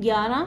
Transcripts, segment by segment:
11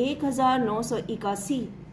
1981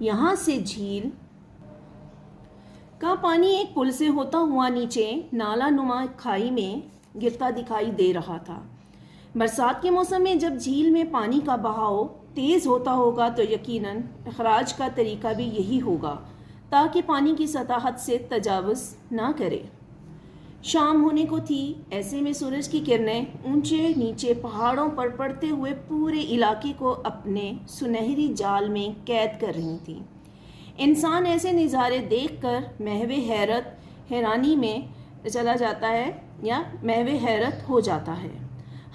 یہاں سے جھیل کا پانی ایک پل سے ہوتا ہوا نیچے نالا نما کھائی میں گرتا دکھائی دے رہا تھا۔ برسات کے موسم میں جب جھیل میں پانی کا بہاؤ تیز ہوتا ہوگا تو یقیناً اخراج کا طریقہ بھی یہی ہوگا تاکہ پانی کی سطح حد سے تجاوز نہ کرے۔ شام ہونے کو تھی، ایسے میں سورج کی کرنیں اونچے نیچے پہاڑوں پر پڑتے ہوئے پورے علاقے کو اپنے سنہری جال میں قید کر رہی تھیں۔ انسان ایسے نظارے دیکھ کر محو حیرانی میں چلا جاتا ہے یا محو حیرت ہو جاتا ہے۔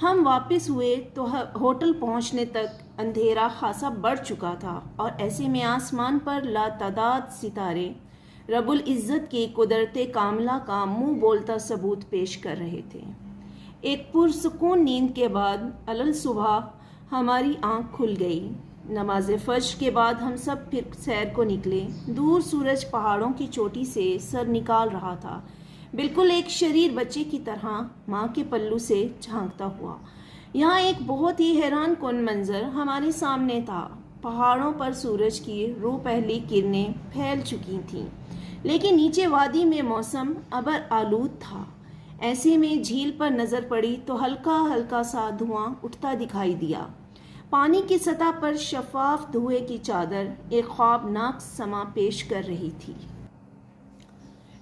ہم واپس ہوئے تو ہوٹل پہنچنے تک اندھیرا خاصا بڑھ چکا تھا اور ایسے میں آسمان پر لاتعداد ستارے رب العزت کی قدرت کاملہ کا منہ بولتا ثبوت پیش کر رہے تھے۔ ایک پرسکون نیند کے بعد علل صبح ہماری آنکھ کھل گئی۔ نماز فجر کے بعد ہم سب پھر سیر کو نکلے۔ دور سورج پہاڑوں کی چوٹی سے سر نکال رہا تھا، بالکل ایک شریر بچے کی طرح ماں کے پلو سے جھانکتا ہوا۔ یہاں ایک بہت ہی حیران کن منظر ہمارے سامنے تھا۔ پہاڑوں پر سورج کی رو پہلی کرنیں پھیل چکی تھیں، لیکن نیچے وادی میں موسم ابر آلود تھا۔ ایسے میں جھیل پر نظر پڑی تو ہلکا ہلکا سا دھواں اٹھتا دکھائی دیا۔ پانی کی سطح پر شفاف دھوئے کی چادر ایک خوابناک سما پیش کر رہی تھی۔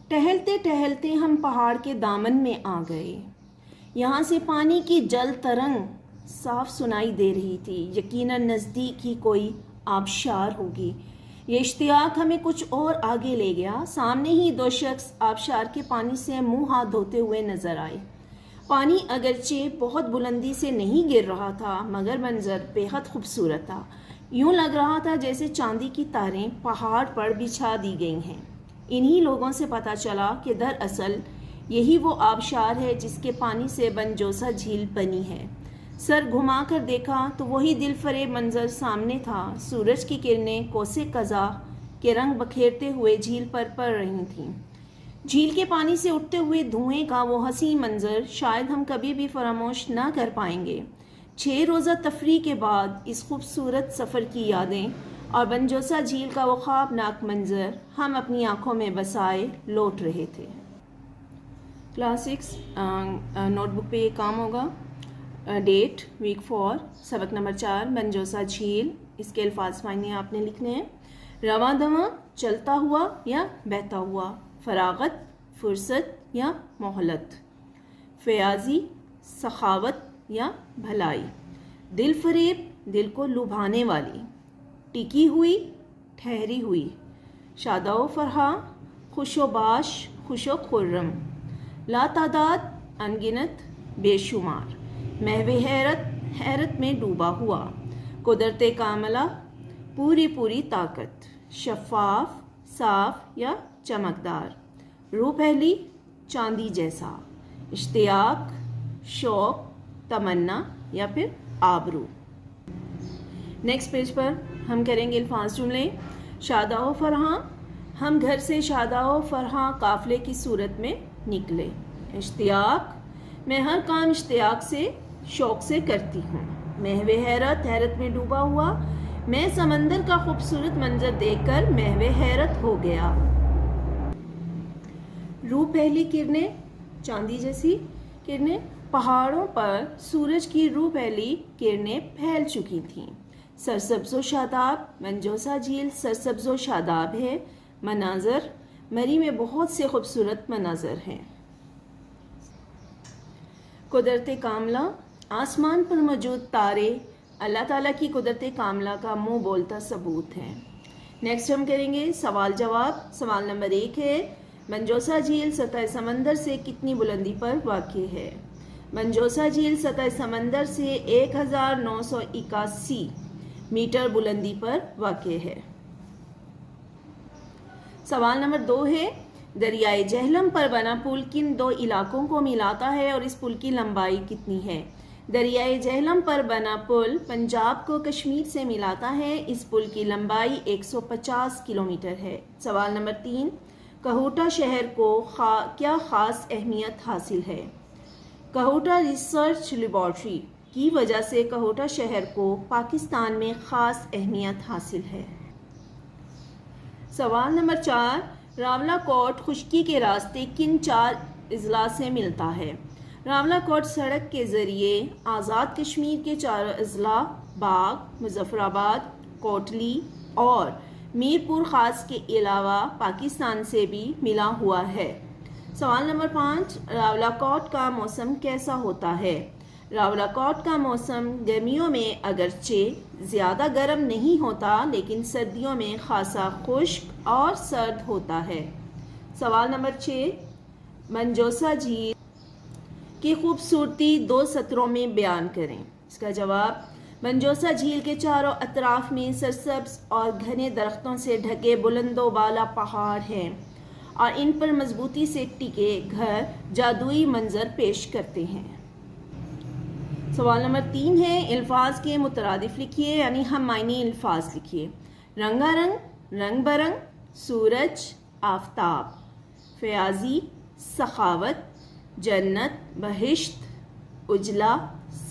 ٹہلتے ٹہلتے ہم پہاڑ کے دامن میں آ گئے۔ یہاں سے پانی کی جل ترنگ صاف سنائی دے رہی تھی، یقیناً نزدیک ہی کوئی آبشار ہوگی۔ یہ اشتیاق ہمیں کچھ اور آگے لے گیا۔ سامنے ہی دو شخص آبشار کے پانی سے منہ ہاتھ دھوتے ہوئے نظر آئے۔ پانی اگرچہ بہت بلندی سے نہیں گر رہا تھا مگر منظر بے حد خوبصورت تھا۔ یوں لگ رہا تھا جیسے چاندی کی تاریں پہاڑ پر بچھا دی گئی ہیں۔ انہی لوگوں سے پتہ چلا کہ دراصل یہی وہ آبشار ہے جس کے پانی سے بنجوسا جھیل بنی ہے۔ سر گھما کر دیکھا تو وہی دل فریب منظر سامنے تھا۔ سورج کی کرنیں کوسے قزح کے رنگ بکھیرتے ہوئے جھیل پر پڑ رہی تھیں۔ جھیل کے پانی سے اٹھتے ہوئے دھوئیں کا وہ حسین منظر شاید ہم کبھی بھی فراموش نہ کر پائیں گے۔ 6 روزہ تفریح کے بعد اس خوبصورت سفر کی یادیں اور بنجوسا جھیل کا وہ خوابناک منظر ہم اپنی آنکھوں میں بسائے لوٹ رہے تھے۔ کلاس 6 نوٹ بک پہ یہ کام ہوگا۔ ڈیٹ ویک 4 سبق نمبر 4 بنجوسا جھیل۔ اس کے الفاظ معنی آپ نے لکھنے ہیں۔ رواں دواں چلتا ہوا یا بہتا ہوا، فراغت فرصت یا مہلت، فیاضی سخاوت یا بھلائی، دل فریب دل کو لبھانے والی، ٹکی ہوئی ٹھہری ہوئی، شادہ و فرحاں خوش و باش خوش و خرم، لاتعداد انگنت بے شمار، محو حیرت حیرت میں ڈوبا ہوا، قدرت کاملہ پوری پوری طاقت، شفاف صاف یا چمکدار، روح پہلی چاندی جیسا، اشتیاق شوق تمنا یا پھر آبرو۔ نیکسٹ پیج پر ہم کریں گے الفاظ جملے۔ شادہ و فرحاں، ہم گھر سے شادہ و فرحاں قافلے کی صورت میں نکلے۔ اشتیاق، میں ہر کام اشتیاق سے شوق سے کرتی ہوں۔ محو حیرت حیرت میں ڈوبا ہوا، میں سمندر کا خوبصورت منظر دیکھ کر محو حیرت ہو گیا۔ روح پہلی کرنیں چاندی جیسی کرنیں، پہاڑوں پر سورج کی روح پہلی کرنیں پھیل چکی تھیں۔ سرسبز و شاداب، بنجوسا جھیل سرسبز و شاداب ہے۔ مناظر، مری میں بہت سے خوبصورت مناظر ہیں۔ قدرت کاملہ، آسمان پر موجود تارے اللہ تعالیٰ کی قدرت کاملہ کا منہ بولتا ثبوت ہے۔ نیکسٹ ہم کریں گے سوال جواب۔ سوال نمبر 1 ہے، بنجوسا جھیل سطح سمندر سے کتنی بلندی پر واقع ہے؟ بنجوسا جھیل سطح سمندر سے 1981 میٹر بلندی پر واقع ہے۔ سوال نمبر 2 ہے، دریائے جہلم پر بنا پل کن 2 علاقوں کو ملاتا ہے اور اس پل کی لمبائی کتنی ہے؟ دریائے جہلم پر بنا پل پنجاب کو کشمیر سے ملاتا ہے۔ اس پل کی لمبائی 150 کلومیٹر ہے۔ سوال نمبر 3، کہوٹہ شہر کو کیا خاص اہمیت حاصل ہے؟ کہوٹہ ریسرچ لیبارٹری کی وجہ سے کہوٹہ شہر کو پاکستان میں خاص اہمیت حاصل ہے۔ سوال نمبر 4، راولا کوٹ خشکی کے راستے کن 4 اضلاع سے ملتا ہے؟ راولا کوٹ سڑک کے ذریعے آزاد کشمیر کے 4 اضلاع باغ، مظفر آباد، کوٹلی اور میر پور خاص کے علاوہ پاکستان سے بھی ملا ہوا ہے۔ سوال نمبر 5، راولا کوٹ کا موسم کیسا ہوتا ہے؟ راولا کوٹ کا موسم گرمیوں میں اگرچہ زیادہ گرم نہیں ہوتا لیکن سردیوں میں خاصا خشک اور سرد ہوتا ہے۔ سوال نمبر 6، منجوسا جھیل کی خوبصورتی 2 سطروں میں بیان کریں۔ اس کا جواب، منجوسا جھیل کے چاروں اطراف میں سرسبز اور گھنے درختوں سے ڈھکے بلند و بالا پہاڑ ہیں اور ان پر مضبوطی سے ٹکے گھر جادوئی منظر پیش کرتے ہیں۔ سوال نمبر 3 ہے، الفاظ کے مترادف لکھیے یعنی ہم معنی الفاظ لکھیے۔ رنگا رنگ، رنگ برنگ، سورج، آفتاب، فیاضی، سخاوت، جنت، بہشت، اجلا،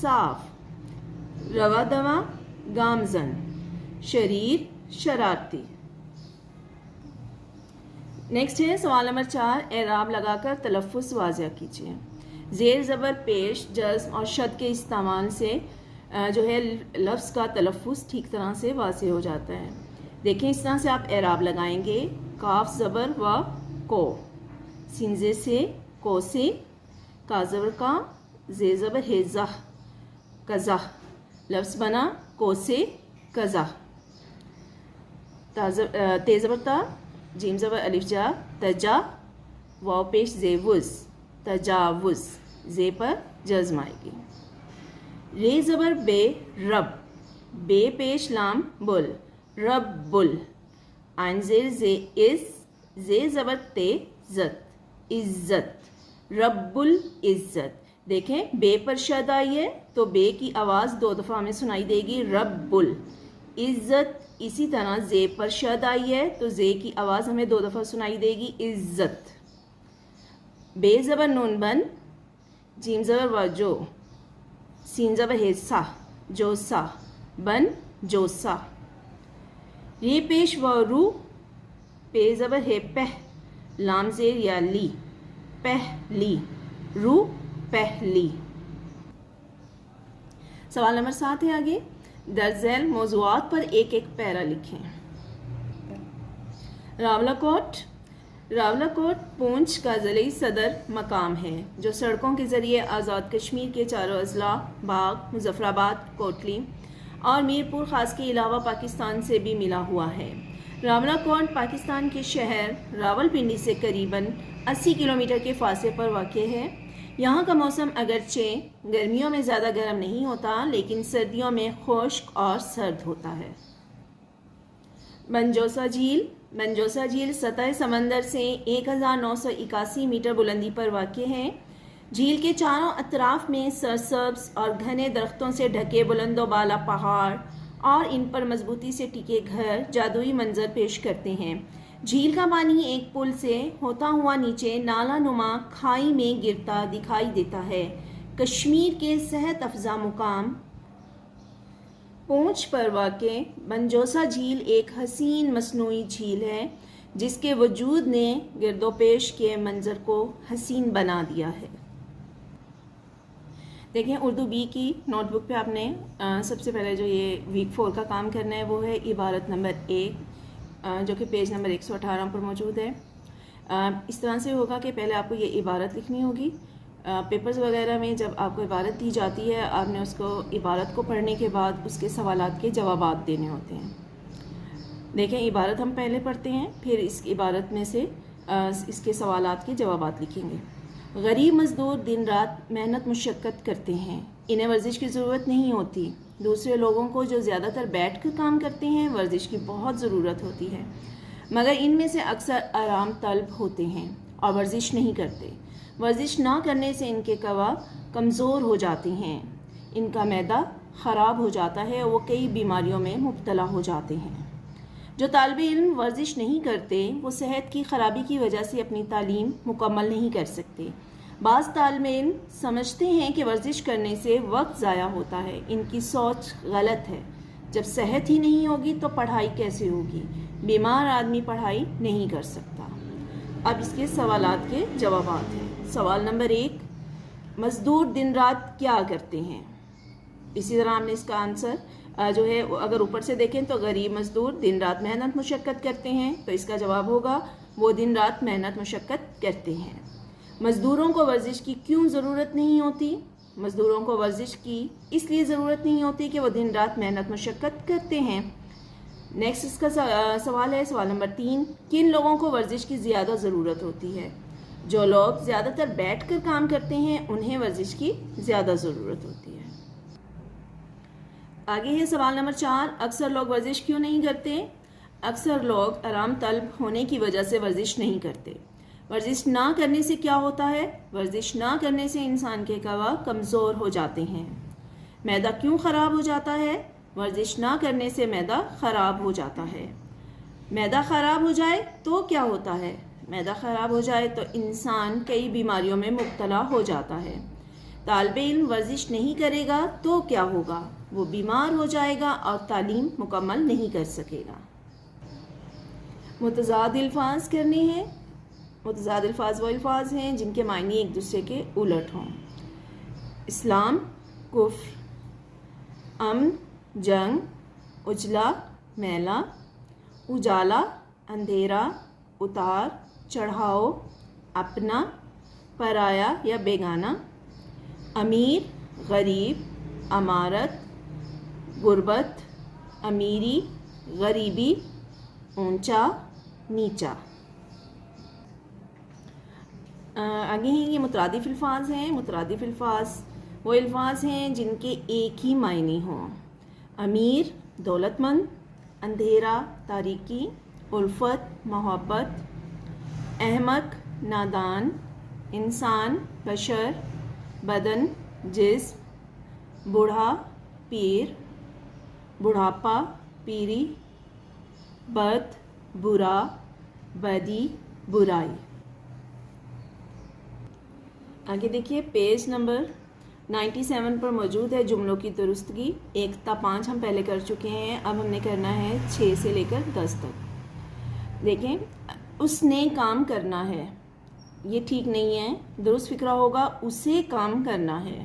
صاف، روا دوا، گامزن، شریر، شرارتی۔ نیکسٹ ہے سوال نمبر 4، اعراب لگا کر تلفظ واضح کیجیے۔ زیر زبر پیش، جزم اور شد کے استعمال سے جو ہے لفظ کا تلفظ ٹھیک طرح سے واضح ہو جاتا ہے۔ دیکھیں اس طرح سے آپ اعراب لگائیں گے، کاف زبر و کو، سین زیر سے، کو سے، کا زبر کا، زیر زبر ہے زہ، کزہ، لفظ بنا کو سے کزہ، تے زبر تا، جیم زبر الف جا، تجا، واو پیش زیوز، تجاوز، زے پر جزم آئے گی۔ رے زبر بے، رب، بے پیش لام بل، رب بل، عین زیر زے از، زے زبر تے، زت، عزت، رب العزت۔ دیکھیں بے پر شد آئی ہے تو بے کی آواز 2 دفعہ ہمیں سنائی دے گی، رب العزت۔ اسی طرح زے پر شد آئی ہے تو زے کی آواز ہمیں 2 دفعہ سنائی دے گی، عزت۔ بے زبر نون بن، جیم زبر واجو، سین زبر ہے سا، جو سا، بن جو سا۔ ری پیش و رو، پے زبر ہے پہ، لام زیر یا لی، پہلی، رو پہلی۔ سوال نمبر 7 ہے آگے، درج ذیل موضوعات پر ایک ایک پیرا لکھیں۔ راولا کوٹ پونچھ کا ضلعی صدر مقام ہے جو سڑکوں کے ذریعے آزاد کشمیر کے 4 اضلاع باغ، مظفر آباد، کوٹلی اور میر پور خاص کے علاوہ پاکستان سے بھی ملا ہوا ہے۔ راولا کوٹ پاکستان کے شہر راول پنڈی سے قریباً 80 کلومیٹر کے فاصلے پر واقع ہے۔ یہاں کا موسم اگرچہ گرمیوں میں زیادہ گرم نہیں ہوتا لیکن سردیوں میں خشک اور سرد ہوتا ہے۔ منجوسا جھیل سطح سمندر سے 1981 میٹر بلندی پر واقع ہے۔ جھیل کے چاروں اطراف میں سرسبز اور گھنے درختوں سے ڈھکے بلند و بالا پہاڑ اور ان پر مضبوطی سے ٹکے گھر جادوئی منظر پیش کرتے ہیں۔ جھیل کا پانی ایک پل سے ہوتا ہوا نیچے نالا نما کھائی میں گرتا دکھائی دیتا ہے۔ کشمیر کے صحت افزا مقام پونچھ پر واقع منجوسا جھیل ایک حسین مصنوعی جھیل ہے جس کے وجود نے گرد و پیش کے منظر کو حسین بنا دیا ہے۔ دیکھیں اردو بی کی نوٹ بک پہ آپ نے سب سے پہلے جو یہ ویک 4 کا کام کرنا ہے وہ ہے عبارت نمبر 1 جو کہ پیج نمبر 118 پر موجود ہے۔ اس طرح سے ہوگا کہ پہلے آپ کو یہ عبارت لکھنی ہوگی۔ پیپرز وغیرہ میں جب آپ کو عبارت دی جاتی ہے آپ نے اس کو عبارت کو پڑھنے کے بعد اس کے سوالات کے جوابات دینے ہوتے ہیں۔ دیکھیں عبارت ہم پہلے پڑھتے ہیں پھر اس عبارت میں سے اس کے سوالات کے جوابات لکھیں گے۔ غریب مزدور دن رات محنت مشقت کرتے ہیں، انہیں ورزش کی ضرورت نہیں ہوتی۔ دوسرے لوگوں کو جو زیادہ تر بیٹھ کر کام کرتے ہیں ورزش کی بہت ضرورت ہوتی ہے، مگر ان میں سے اکثر آرام طلب ہوتے ہیں اور ورزش نہیں کرتے۔ ورزش نہ کرنے سے ان کے قوا کمزور ہو جاتے ہیں، ان کا معدہ خراب ہو جاتا ہے اور وہ کئی بیماریوں میں مبتلا ہو جاتے ہیں۔ جو طالب علم ورزش نہیں کرتے وہ صحت کی خرابی کی وجہ سے اپنی تعلیم مکمل نہیں کر سکتے۔ بعض طالب علم سمجھتے ہیں کہ ورزش کرنے سے وقت ضائع ہوتا ہے، ان کی سوچ غلط ہے۔ جب صحت ہی نہیں ہوگی تو پڑھائی کیسے ہوگی؟ بیمار آدمی پڑھائی نہیں کر سکتا۔ اب اس کے سوالات کے جوابات ہیں۔ سوال نمبر 1، مزدور دن رات کیا کرتے ہیں؟ اسی طرح ہم نے اس کا آنسر جو ہے اگر اوپر سے دیکھیں تو غریب مزدور دن رات محنت مشقت کرتے ہیں، تو اس کا جواب ہوگا وہ دن رات محنت مشقت کرتے ہیں۔ مزدوروں کو ورزش کی کیوں ضرورت نہیں ہوتی؟ مزدوروں کو ورزش کی اس لیے ضرورت نہیں ہوتی کہ وہ دن رات محنت مشقت کرتے ہیں۔ نیکسٹ اس کا سوال ہے، سوال نمبر 3، کن لوگوں کو ورزش کی زیادہ ضرورت ہوتی ہے؟ جو لوگ زیادہ تر بیٹھ کر کام کرتے ہیں انہیں ورزش کی زیادہ ضرورت ہوتی ہے۔ آگے ہے سوال نمبر 4، اکثر لوگ ورزش کیوں نہیں کرتے؟ اکثر لوگ آرام طلب ہونے کی وجہ سے ورزش نہیں کرتے۔ ورزش نہ کرنے سے کیا ہوتا ہے؟ ورزش نہ کرنے سے انسان کے قوا کمزور ہو جاتے ہیں۔ معدہ کیوں خراب ہو جاتا ہے؟ ورزش نہ کرنے سے معدہ خراب ہو جاتا ہے۔ معدہ خراب ہو جائے تو کیا ہوتا ہے؟ معدہ خراب ہو جائے تو انسان کئی بیماریوں میں مبتلا ہو جاتا ہے۔ طالب علم ورزش نہیں کرے گا تو کیا ہوگا؟ وہ بیمار ہو جائے گا اور تعلیم مکمل نہیں کر سکے گا۔ متضاد الفاظ کرنے ہیں۔ متضاد الفاظ وہ الفاظ ہیں جن کے معنی ایک دوسرے کے الٹ ہوں۔ اسلام، کفر، امن، جنگ، اجلا، میلا، اجالا، اندھیرا، اتار چڑھاؤ، اپنا، پرایا یا بیگانہ، امیر، غریب، امارت، غربت، امیری، غریبی، اونچا، نیچا۔ آگے ہیں یہ مترادف الفاظ ہیں۔ مترادف الفاظ وہ الفاظ ہیں جن کے ایک ہی معنی ہوں۔ امیر دولت مند، اندھیرا تاریکی، الفت محبت، احمق نادان، انسان بشر، بدن جسم، بوڑھا پیر، بڑھاپا پیری، بد برا، بدی برائی۔ آگے دیکھیے پیج نمبر 97 پر موجود ہے جملوں کی درستگی۔ 1 تا 5 ہم پہلے کر چکے ہیں، اب ہم نے کرنا ہے 6 سے لے کر 10 تک۔ دیکھیں، اس نے کام کرنا ہے، یہ ٹھیک نہیں ہے، درست فکرہ ہوگا اسے کام کرنا ہے۔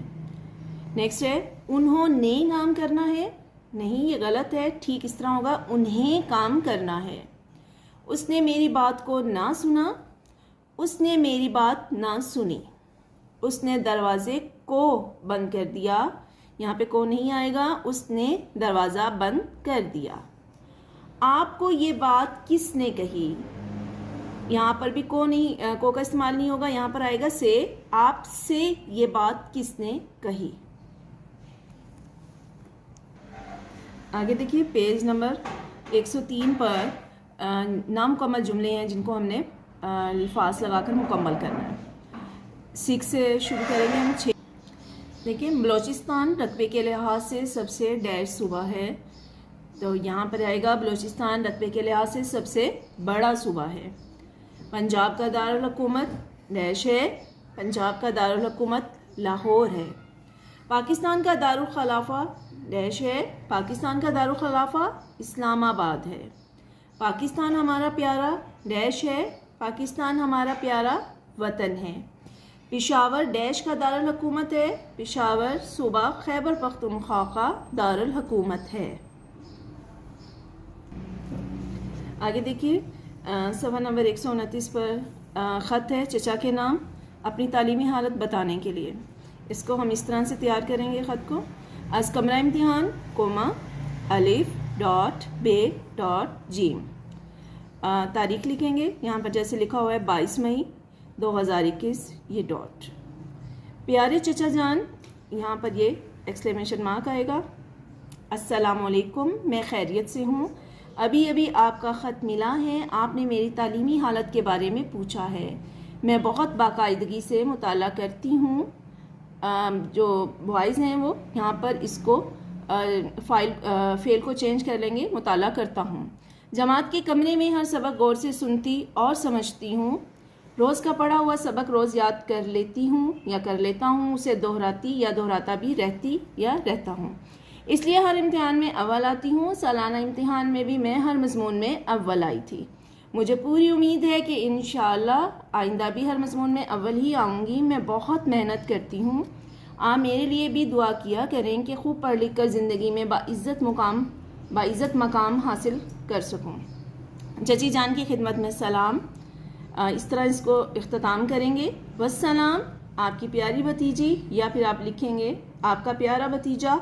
نیکسٹ ہے انہوں نے کام کرنا ہے، نہیں یہ غلط ہے، ٹھیک اس طرح ہوگا انہیں کام کرنا ہے۔ اس نے میری بات کو نہ سنا، اس نے میری بات نہ سنی۔ اس نے دروازے کو بند کر دیا، یہاں پہ کو نہیں آئے گا، اس نے دروازہ بند کر دیا۔ آپ کو یہ بات کس نے کہی؟ یہاں پر بھی کو نہیں، کو کا استعمال نہیں ہوگا، یہاں پر آئے گا سے۔ آپ سے یہ بات کس نے کہی؟ آگے دیکھیے پیج نمبر 103 پر نامکمل جملے ہیں جن کو ہم نے الفاظ لگا کر مکمل کرنا ہے۔ 6 سے شروع کریں گے ہم 6۔ دیکھیں، بلوچستان رقبے کے لحاظ سے سب سے ڈیش صوبہ ہے، تو یہاں پر آئے گا بلوچستان رقبے کے لحاظ سے سب سے بڑا صوبہ ہے۔ پنجاب کا دارالحکومت ڈیش ہے، پنجاب کا دارالحکومت لاہور ہے۔ پاکستان کا دارالخلافہ ڈیش ہے، پاکستان کا دارالخلافہ اسلام آباد ہے۔ پاکستان ہمارا پیارا ڈیش ہے، پاکستان ہمارا پیارا وطن ہے۔ پشاور ڈیش کا دارالحکومت ہے، پشاور صوبہ خیبر پختونخوا کا دارالحکومت ہے۔ آگے دیکھیے صفحہ نمبر 129 پر خط ہے چچا کے نام اپنی تعلیمی حالت بتانے کے لیے۔ اس کو ہم اس طرح سے تیار کریں گے خط کو۔ از کمرہ امتحان کوما الف ڈاٹ بے ڈاٹ جیم، تاریخ لکھیں گے، یہاں پر جیسے لکھا ہوا ہے 22 مئی 2021، یہ ڈاٹ۔ پیارے چچا جان، یہاں پر یہ ایکسکلیمیشن مارک آئے گا۔ السلام علیکم، میں خیریت سے ہوں، ابھی ابھی آپ کا خط ملا ہے، آپ نے میری تعلیمی حالت کے بارے میں پوچھا ہے۔ میں بہت باقاعدگی سے مطالعہ کرتی ہوں، جو بوائز ہیں وہ یہاں پر اس کو فعل کو چینج کر لیں گے، مطالعہ کرتا ہوں۔ جماعت کے کمرے میں ہر سبق غور سے سنتی اور سمجھتی ہوں، روز کا پڑھا ہوا سبق روز یاد کر لیتی ہوں یا کر لیتا ہوں، اسے دہراتی یا دہراتا بھی رہتی یا رہتا ہوں۔ اس لیے ہر امتحان میں اول آتی ہوں. سالانہ امتحان میں بھی میں ہر مضمون میں اول آئی تھی. مجھے پوری امید ہے کہ انشاءاللہ آئندہ بھی ہر مضمون میں اول ہی آؤں گی. میں بہت محنت کرتی ہوں. آپ میرے لیے بھی دعا کیا کریں کہ خوب پڑھ لکھ کر زندگی میں باعزت مقام حاصل کر سکوں. چچی جان کی خدمت میں سلام. اس طرح اس کو اختتام کریں گے. والسلام. آپ کی پیاری بھتیجی، یا پھر آپ لکھیں گے آپ کا پیارا بھتیجا،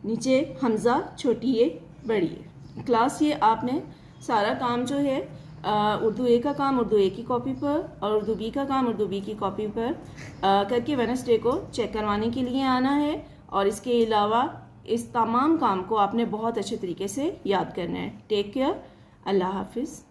نیچے حمزہ چھوٹی اے بڑی اے. کلاس یہ آپ نے سارا کام جو ہے اردو اے کا کام اردو اے کی کاپی پر اور اردو بی کا کام اردو بی کی کاپی پر کر کے ویڈنسڈے کو چیک کروانے کے لیے آنا ہے. اور اس کے علاوہ اس تمام کام کو آپ نے بہت اچھے طریقے سے یاد کرنا ہے. Take care. اللہ حافظ.